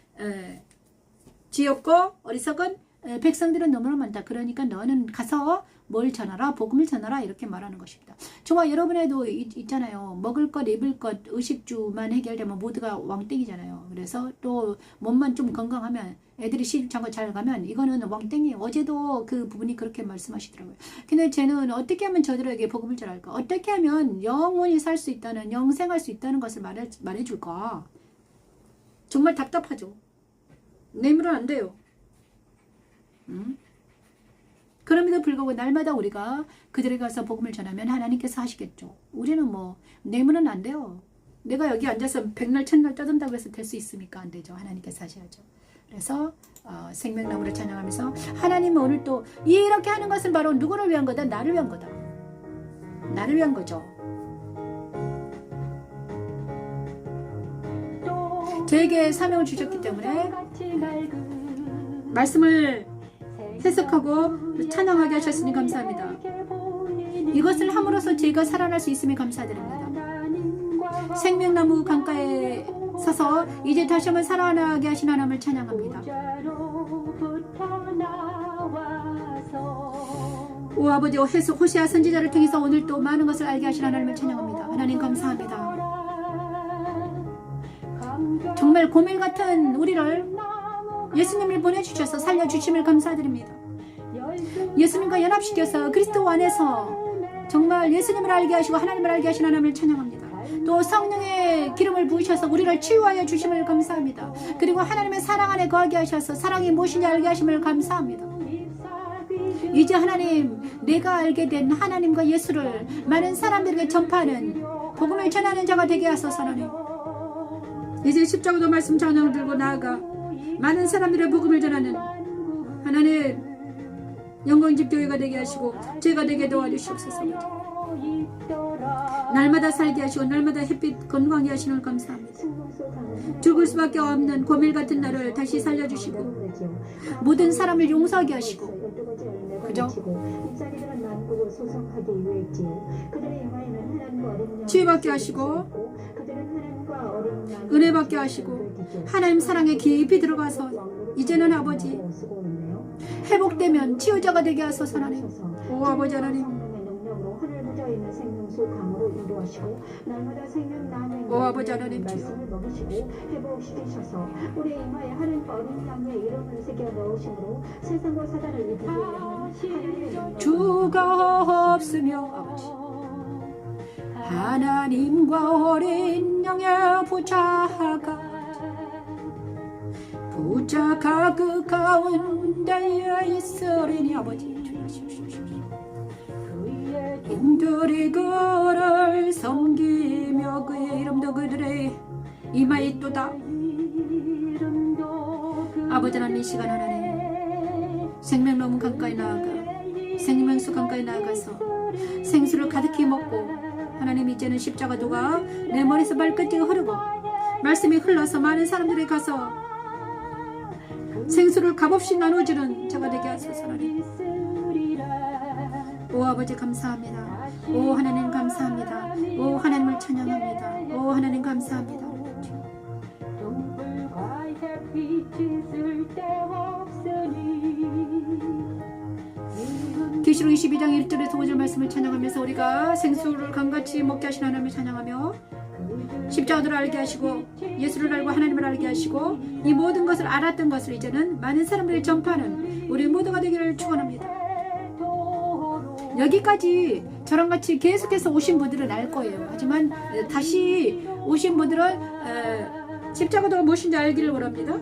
지혜 없고 어리석은 백성들은 너무나 많다. 그러니까 너는 가서 뭘 전하라? 복음을 전하라. 이렇게 말하는 것입니다. 저와 여러분에도 있잖아요. 먹을 것, 입을 것, 의식주만 해결되면 모두가 왕땡이잖아요. 그래서 또 몸만 좀 건강하면 애들이 시집장가 잘 가면 이거는 왕땡이에요. 어제도 그 부분이 그렇게 말씀하시더라고요. 근데 쟤는 어떻게 하면 저들에게 복음을 전할까? 어떻게 하면 영원히 살 수 있다는, 영생할 수 있다는 것을 말해줄까? 정말 답답하죠. 내 힘으로는 안 돼요. 그럼에도 불구하고 날마다 우리가 그들에게 가서 복음을 전하면 하나님께서 하시겠죠. 우리는 내 힘으로는 안 돼요. 내가 여기 앉아서 백날 천날 떠든다고 해서 될 수 있습니까? 안 되죠. 하나님께서 하셔야죠. 그래서 생명나무를 찬양하면서 하나님은 오늘 또 이렇게 하는 것은 바로 누구를 위한 거다? 나를 위한 거다. 나를 위한 거죠. 저에게 사명을 주셨기 때문에 말씀을 해석하고 찬양하게 하셨으니 감사합니다. 이것을 함으로써 제가 살아날 수 있음에 감사드립니다. 생명나무 강가에 서서 이제 다시 한번 살아나게 하신 하나님을 찬양합니다. 오 아버지, 호세아 선지자를 통해서 오늘 또 많은 것을 알게 하신 하나님을 찬양합니다. 하나님 감사합니다. 정말 고멜 같은 우리를 예수님을 보내주셔서 살려주심을 감사드립니다. 예수님과 연합시켜서 그리스도 안에서 정말 예수님을 알게 하시고 하나님을 알게 하신 하나님을 찬양합니다. 또 성령의 기름을 부으셔서 우리를 치유하여 주심을 감사합니다. 그리고 하나님의 사랑 안에 거하게 하셔서 사랑이 무엇인지 알게 하심을 감사합니다. 이제 하나님, 내가 알게 된 하나님과 예수를 많은 사람들에게 전파하는 복음을 전하는 자가 되게 하소서. 하나님, 이제 십자가도 말씀 전형을 들고 나아가 많은 사람들의 복음을 전하는 하나님 영광집 교회가 되게 하시고 제가 되게 도와주시옵소서. 날마다 살게 하시고 날마다 햇빛 건강하게 하시는 감사합니다. 죽을 수밖에 없는 고멜 같은 나를 다시 살려주시고 모든 사람을 용서하게 하시고 그죠? 치유받게 하시고 은혜 받게 하시고 하나님 사랑에 깊이 들어가서 이제는 아버지 회복되면 치유자가 되게 하소서. 하나님, 오 아버지 하나님, 오 아버지 하나님, 주가 없으며 아버지 하나님과 어린 양의 부자가 그 가운데에 있으리니 아버지 인들이 그를 섬기며 그의 이름도 그들의 이마에 있도다. 아버지 하나님, 이 시간 하나님 생명나무 강가에 나아가 생명수 강가에 나아가서 생수를 가득히 먹고 하나님 이제는 십자가도가 내 머리에서 발끝에 흐르고 말씀이 흘러서 많은 사람들이 가서 생수를 값없이 나눠주는 저가 되게 하소서. 하나님. 오 아버지 감사합니다. 오 하나님 감사합니다. 오 하나님을 찬양합니다. 오 하나님 감사합니다. 계시록 22장 1절에서 5절 말씀을 찬양하면서 우리가 생수를 강같이 먹게 하신 하나님을 찬양하며 십자가를 알게 하시고 예수를 알고 하나님을 알게 하시고 이 모든 것을 알았던 것을 이제는 많은 사람들이 전파하는 우리 모두가 되기를 축원합니다. 여기까지 저랑 같이 계속해서 오신 분들은 알 거예요. 하지만 다시 오신 분들은 십자가도가 무엇인지 알기를 원합니다.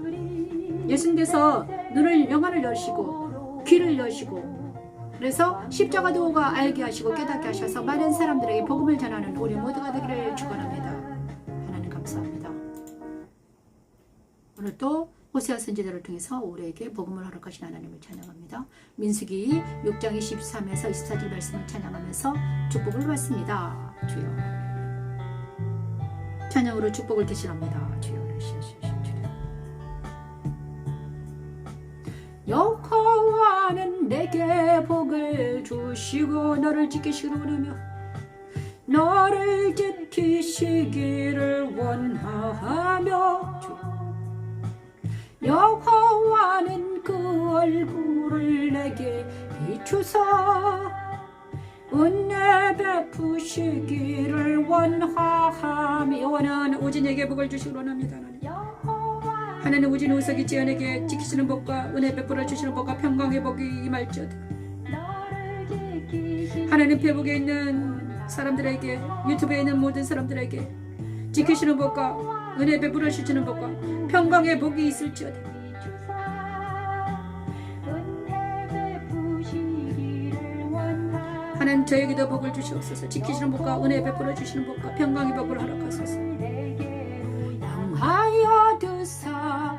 예수님께서 눈을 영안을 여시고 귀를 여시고 그래서 십자가도가 알게 하시고 깨닫게 하셔서 많은 사람들에게 복음을 전하는 우리 모두가 되기를 축원합니다. 하나님 감사합니다. 오늘 또 호세아 선지자를 통해서 우리에게 복음을 허락하신 하나님을 찬양합니다. 민수기 6장 23에서 24절 말씀을 찬양하면서 축복을 받습니다. 주여 찬양으로 축복을 대신합니다. 주여 여호와는 내게 복을 주시고 너를 지키시기를 원하며 너를 지키시기를 원하며 여호와는 그 얼굴을 내게 비추사 은혜 베푸시기를 원하며 여호와는 오진에게 복을 주시기를 원합니다. 하나님 오진 우석이 지연에게 지키시는 복과 은혜 베풀어 주시는 복과 평강의 복이 임할지어다. 하나님 페북에 있는 사람들에게 유튜브에 있는 모든 사람들에게 지키시는 복과 은혜 베풀어 주시는 복과 평강의 복이 있을지어다. 하나님 저에게도 복을 주시옵소서. 지키시는 복과 은혜 베풀어 주시는 복과 평강의 복을 허락하소서. 하여 드사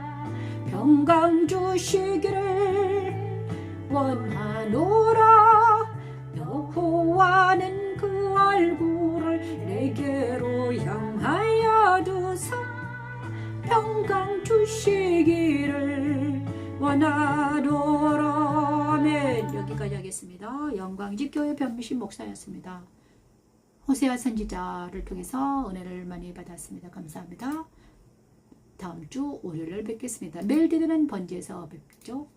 평강 주시기를 원하노라. 여호와는 그 얼굴을 내게로 향하여 드사 평강 주시기를 원하노라. 아멘. 여기까지 하겠습니다. 영광집교회 변미신 목사였습니다. 호세아 선지자를 통해서 은혜를 많이 받았습니다. 감사합니다. 다음 주 월요일 뵙겠습니다. 매일 드리는 번지에서 뵙죠.